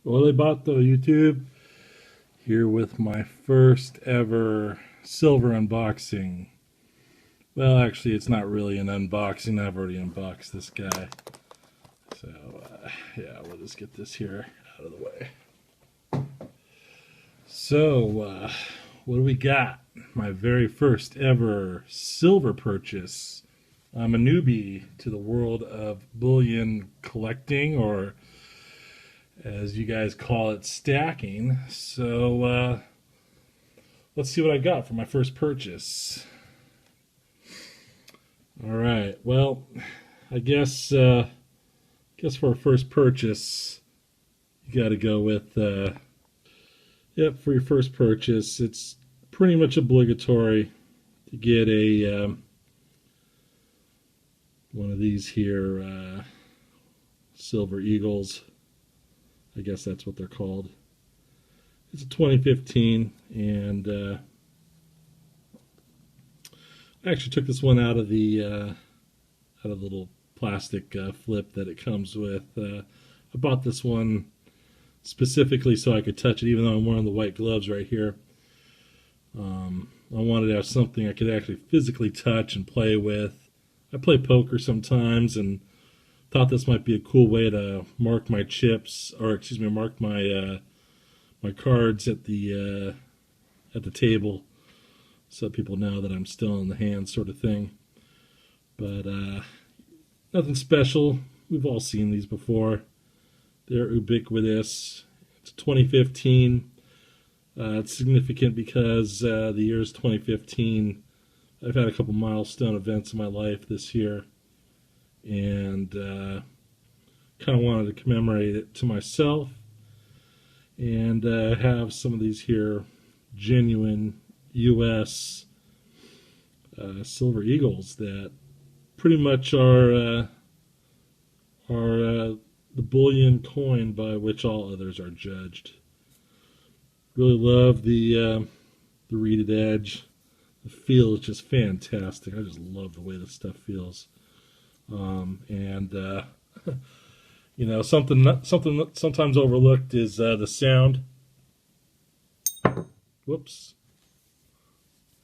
Well, I bought the YouTube here with my first ever silver unboxing. Well, actually, it's not really an unboxing. I've already unboxed this guy. So, yeah, we'll just get this here out of the way. So, what do we got? My very first ever silver purchase. I'm a newbie to the world of bullion collecting, or as you guys call it, stacking. So, let's see what I got for my first purchase. All right. Well, I guess for a first purchase, you got to go with yep. For your first purchase, it's pretty much obligatory to get a one of these here silver eagles. I guess that's what they're called. It's a 2015, and I actually took this one out of the little plastic flip that it comes with. I bought this one specifically so I could touch it, even though I'm wearing the white gloves right here. I wanted to have something I could actually physically touch and play with. I play poker sometimes, and thought this might be a cool way to mark my chips, or excuse me, mark my my cards at the table, so people know that I'm still in the hand, sort of thing. But nothing special. We've all seen these before. They're ubiquitous. It's 2015. It's significant because the year is 2015. I've had a couple milestone events in my life this year, and kind of wanted to commemorate it to myself, and have some of these here genuine U.S. Silver Eagles that pretty much are the bullion coin by which all others are judged. Really love the reeded edge. The feel is just fantastic. I just love the way this stuff feels. And you know, something sometimes overlooked is the sound. Whoops.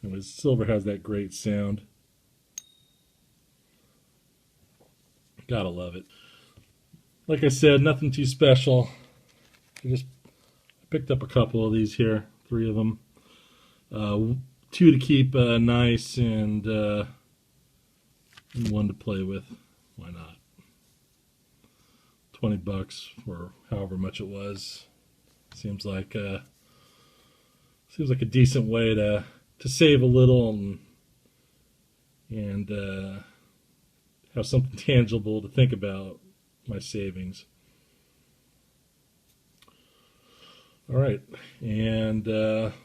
Anyways, silver has that great sound. Gotta love it. Like I said, nothing too special. I just picked up a couple of these here, 3 of them. 2 to keep nice, and 1 to play with. Why not? $20 or however much it was. Seems like a decent way to save a little and have something tangible to think about my savings. All right, and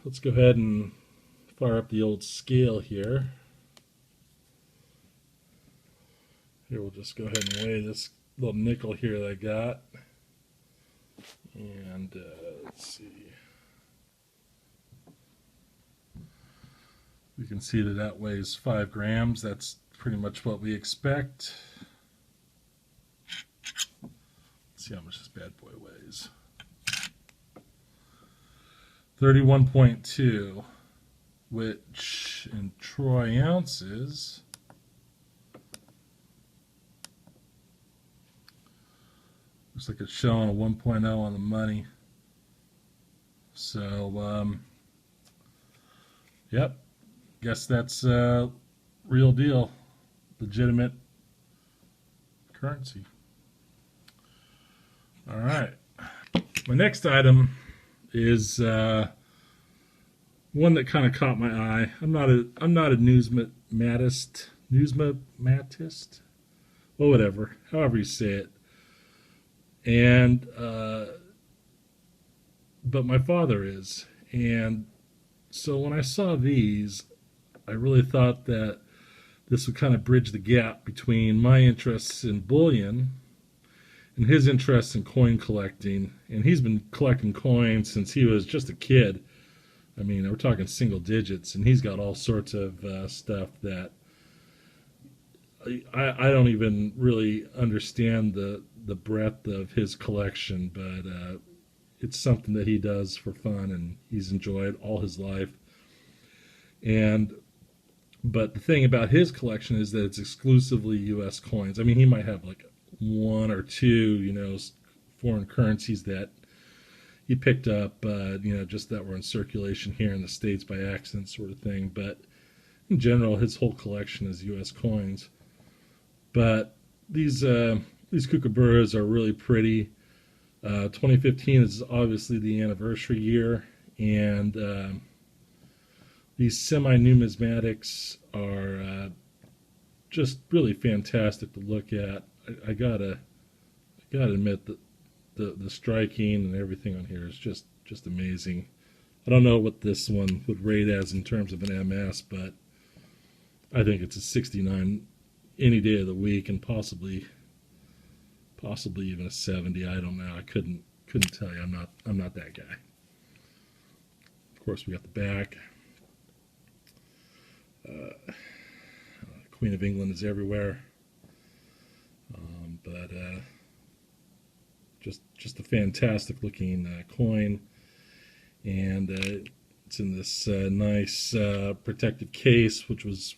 let's go ahead and fire up the old scale here. Here, we'll just go ahead and weigh this little nickel here that I got. And let's see. We can see that that weighs 5 grams. That's pretty much what we expect. Let's see how much this bad boy weighs. 31.2, which in troy ounces looks like it's showing a 1.0 on the money. So, yep, guess that's real deal, legitimate currency. All right, my next item is one that kind of caught my eye. I'm not a numismatist, well, whatever, however you say it. And but my father is, and so when I saw these, I really thought that this would kind of bridge the gap between my interests in bullion and his interest in coin collecting. And he's been collecting coins since he was just a kid. I mean, we're talking single digits, and he's got all sorts of stuff that I don't even really understand the breadth of his collection, but it's something that he does for fun and he's enjoyed all his life. And but the thing about his collection is that it's exclusively U.S. coins. I mean, he might have like one or two, foreign currencies that he picked up, just that were in circulation here in the States by accident, sort of thing. But in general, his whole collection is U.S. coins. But these kookaburras are really pretty. 2015 is obviously the anniversary year, and these semi-numismatics are just really fantastic to look at. I gotta admit that the striking and everything on here is just amazing. I don't know what this one would rate as in terms of an MS, but I think it's a 69 any day of the week, and possibly even a 70. I don't know. I couldn't tell you. I'm not that guy. Of course, we got the back. Queen of England is everywhere, but just a fantastic looking coin, and it's in this nice protective case, which was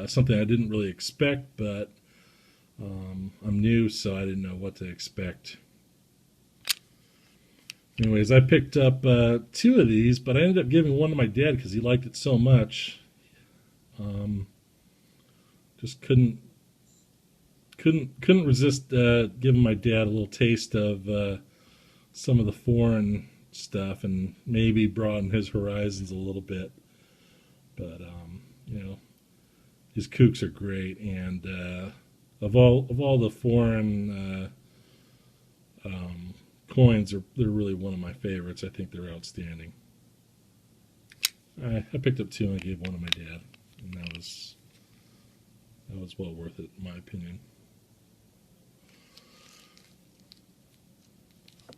something I didn't really expect, but I'm new, so I didn't know what to expect. Anyways, I picked up two of these, but I ended up giving one to my dad because he liked it so much. Just couldn't resist giving my dad a little taste of some of the foreign stuff and maybe broaden his horizons a little bit. But his kooks are great, and of all the foreign coins, they're really one of my favorites. I think they're outstanding. I picked up two and I gave one to my dad, and that was well worth it, in my opinion.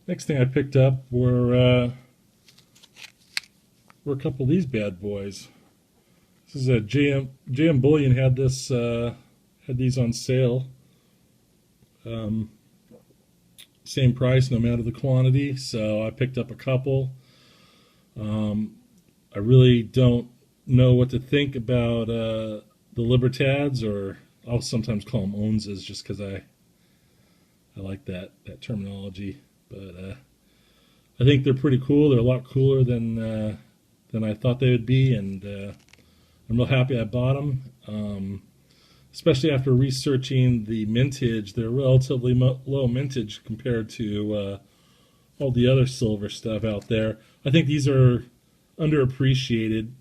Next thing I picked up were a couple of these bad boys. This is a JM Bullion had these on sale. Same price, no matter the quantity. So I picked up a couple. I really don't know what to think about the Libertads, or I'll sometimes call them Onzas, just because I like that terminology. But I think they're pretty cool. They're a lot cooler than I thought they would be, and I'm real happy I bought them. Especially after researching the mintage, they're relatively low mintage compared to all the other silver stuff out there. I think these are underappreciated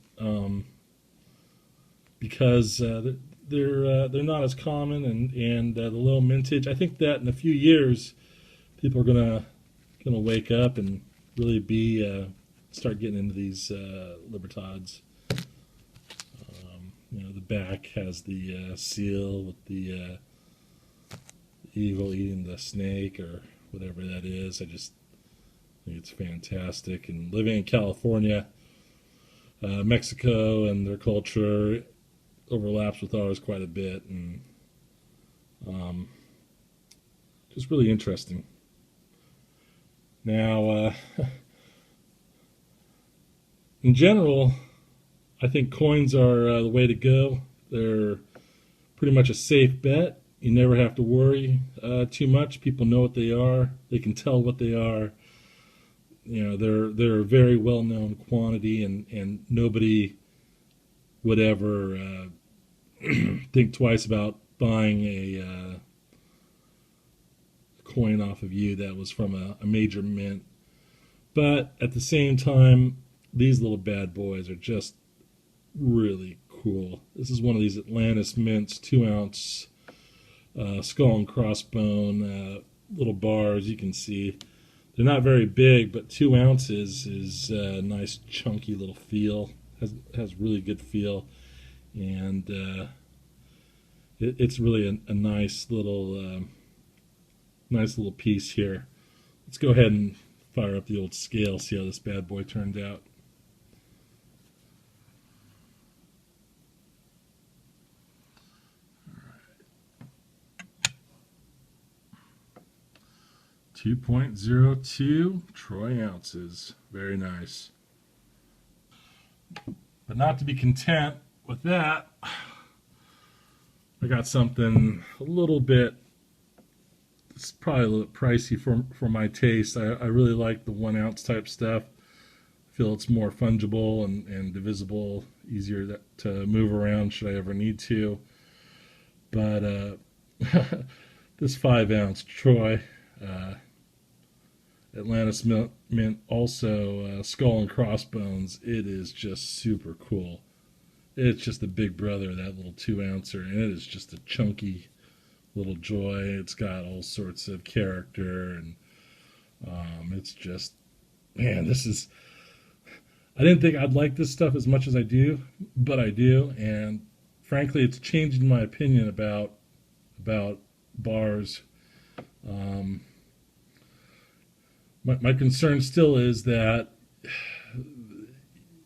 because they're not as common, and the low mintage. I think that in a few years, people are gonna wake up and really start getting into these Libertads. The back has the seal with the eagle eating the snake or whatever that is. I just think it's fantastic. And living in California, Mexico and their culture overlaps with ours quite a bit, and just really interesting. Now, in general, I think coins are the way to go. They're pretty much a safe bet. You never have to worry too much. People know what they are. They can tell what they are. They're a very well-known quantity, and nobody would ever think twice about buying a coin off of you that was from a major mint. But at the same time, these little bad boys are just really cool. This is one of these Atlantis mints, 2-ounce skull and crossbone little bars. You can see they're not very big, but 2 ounces is a nice chunky little feel. Has really good feel, and it's really a nice little piece here. Let's go ahead and fire up the old scale, see how this bad boy turned out. 2.02 troy ounces. Very nice. But not to be content with that, I got something a little bit, it's probably a little pricey for my taste. I really like the 1 ounce type stuff. I feel it's more fungible and divisible, easier to move around should I ever need to. But this 5 ounce Troy Atlantis Mint, also Skull and Crossbones, it is just super cool. It's just the big brother of that little 2 ouncer, and it is just a chunky little joy. It's got all sorts of character, and it's just, man, this is, I didn't think I'd like this stuff as much as I do, but I do, and frankly, it's changed my opinion about bars. My concern still is that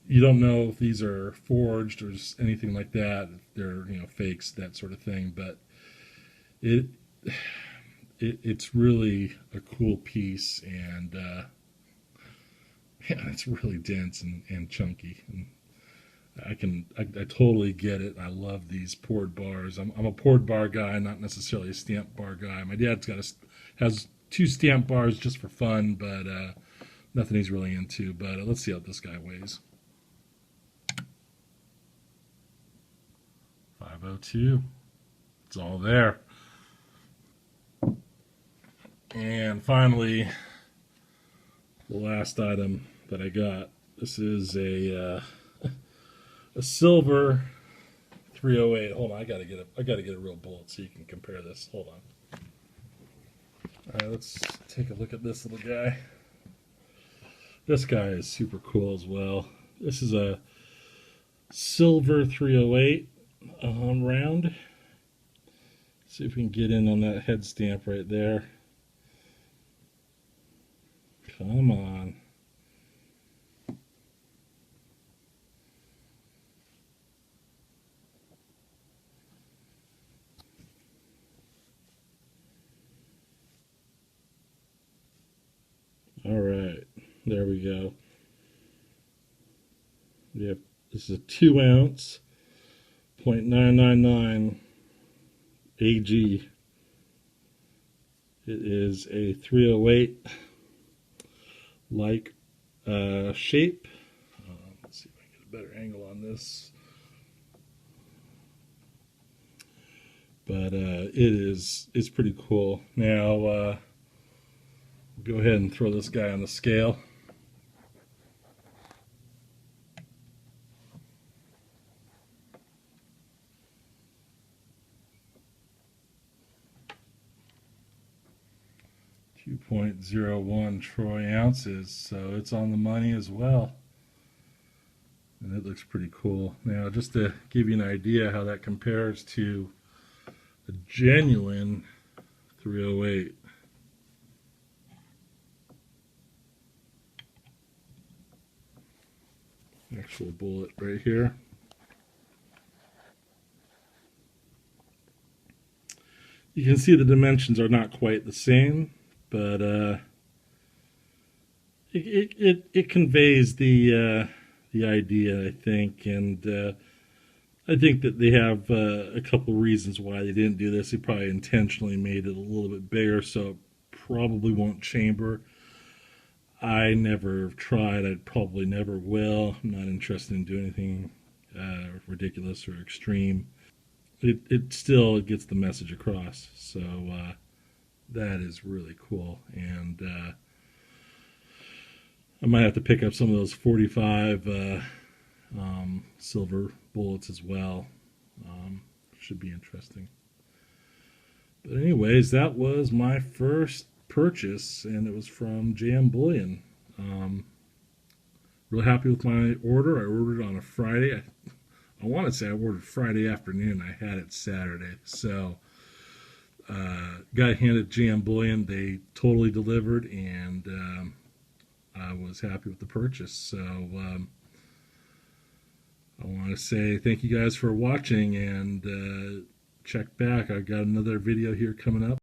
you don't know if these are forged or anything like that. If they're fakes, that sort of thing. But it's really a cool piece, and yeah, it's really dense and chunky. And I totally get it. I love these poured bars. I'm a poured bar guy, not necessarily a stamped bar guy. My dad's has 2 stamped bars just for fun, but nothing he's really into. But let's see how this guy weighs. 502. It's all there. And finally, the last item that I got. This is a silver 308. Hold on, I gotta get a real bullet so you can compare this. Hold on. All right, let's take a look at this little guy. This guy is super cool as well. This is a silver 308 round. See if we can get in on that head stamp right there. Come on. All right, there we go. Yep, this is a 2 ounce, 0.999 AG. It is a 308 like shape. Let's see if I can get a better angle on this. But it's pretty cool. Now go ahead and throw this guy on the scale. .01 troy ounces, so it's on the money as well, and it looks pretty cool. Now, just to give you an idea how that compares to a genuine 308. Actual bullet right here. You can see the dimensions are not quite the same, but it conveys the idea, I think, and I think that they have a couple of reasons why they didn't do this. They probably intentionally made it a little bit bigger, so it probably won't chamber. I never tried. I probably never will. I'm not interested in doing anything ridiculous or extreme. It still gets the message across. So that is really cool. And I might have to pick up some of those 45 silver bullets as well. Should be interesting. But anyways, that was my first purchase, and it was from Bullion. Real happy with my order. I ordered on a Friday. I want to say I ordered Friday afternoon. I had it Saturday. So got handed Bullion. They totally delivered, and I was happy with the purchase. So I want to say thank you guys for watching, and check back. I've got another video here coming up.